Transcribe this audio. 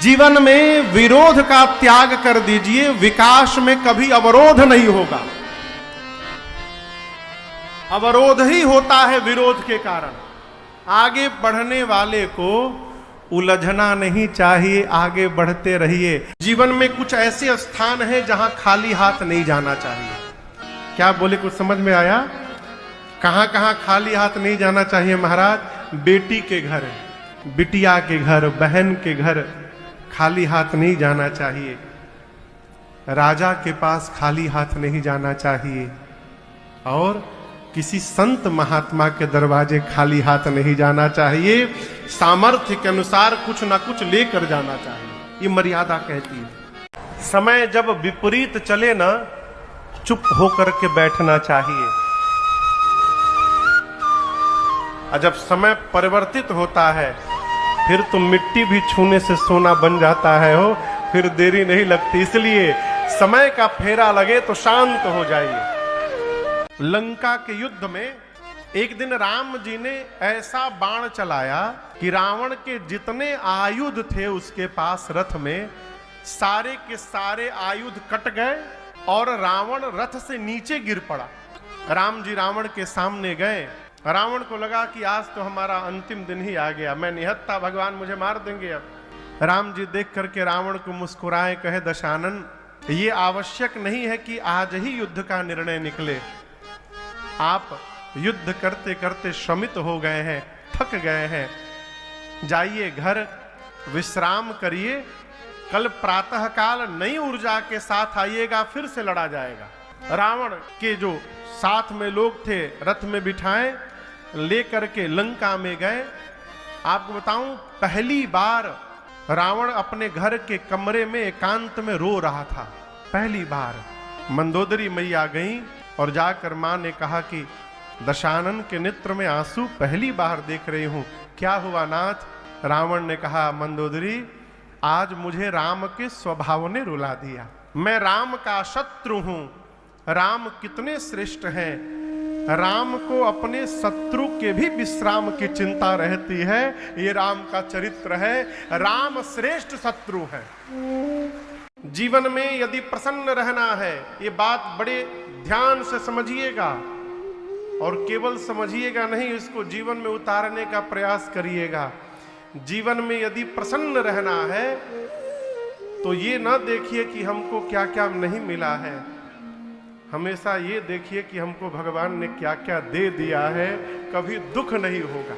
जीवन में विरोध का त्याग कर दीजिए, विकास में कभी अवरोध नहीं होगा। अवरोध ही होता है विरोध के कारण। आगे बढ़ने वाले को उलझना नहीं चाहिए, आगे बढ़ते रहिए। जीवन में कुछ ऐसे स्थान हैं जहां खाली हाथ नहीं जाना चाहिए। क्या बोले, कुछ समझ में आया? कहां कहां खाली हाथ नहीं जाना चाहिए महाराज? बेटी के घर, बिटिया के घर, बहन के घर खाली हाथ नहीं जाना चाहिए। राजा के पास खाली हाथ नहीं जाना चाहिए, और किसी संत महात्मा के दरवाजे खाली हाथ नहीं जाना चाहिए। सामर्थ्य के अनुसार कुछ ना कुछ लेकर जाना चाहिए, ये मर्यादा कहती है। समय जब विपरीत चले ना, चुप होकर के बैठना चाहिए। और जब समय परिवर्तित होता है, फिर तो मिट्टी भी छूने से सोना बन जाता है हो, फिर देरी नहीं लगती। इसलिए समय का फेरा लगे तो शांत हो जाइए। लंका के युद्ध में एक दिन राम जी ने ऐसा बाण चलाया कि रावण के जितने आयुध थे उसके पास रथ में, सारे के सारे आयुध कट गए और रावण रथ से नीचे गिर पड़ा। राम जी रावण के सामने गए। रावण को लगा कि आज तो हमारा अंतिम दिन ही आ गया, मैं निहत्था, भगवान मुझे मार देंगे अब। राम जी देख करके रावण को मुस्कुराए, कहे दशानन, ये आवश्यक नहीं है कि आज ही युद्ध का निर्णय निकले। आप युद्ध करते करते श्रमित हो गए हैं, थक गए हैं, जाइए घर विश्राम करिए, कल प्रातः काल नई ऊर्जा के साथ आइएगा, फिर से लड़ा जाएगा। रावण के जो साथ में लोग थे रथ में बिठाए, लेकर के लंका में गए। आपको बताऊं, पहली बार रावण अपने घर के कमरे में एकांत में रो रहा था। पहली बार मंदोदरी मैया गई और जाकर मां ने कहा कि दशानन के नेत्र में आंसू पहली बार देख रही हूं, क्या हुआ नाथ? रावण ने कहा, मंदोदरी, आज मुझे राम के स्वभाव ने रुला दिया। मैं राम का शत्रु हूं। राम कितने श्रेष्ठ हैं। राम को अपने शत्रु के भी विश्राम की चिंता रहती है। ये राम का चरित्र है। राम श्रेष्ठ शत्रु है। जीवन में यदि प्रसन्न रहना है, ये बात बड़े ध्यान से समझिएगा, और केवल समझिएगा नहीं, इसको जीवन में उतारने का प्रयास करिएगा। जीवन में यदि प्रसन्न रहना है तो ये ना देखिए कि हमको क्या क्या नहीं मिला है, हमेशा ये देखिए कि हमको भगवान ने क्या क्या दे दिया है। कभी दुख नहीं होगा।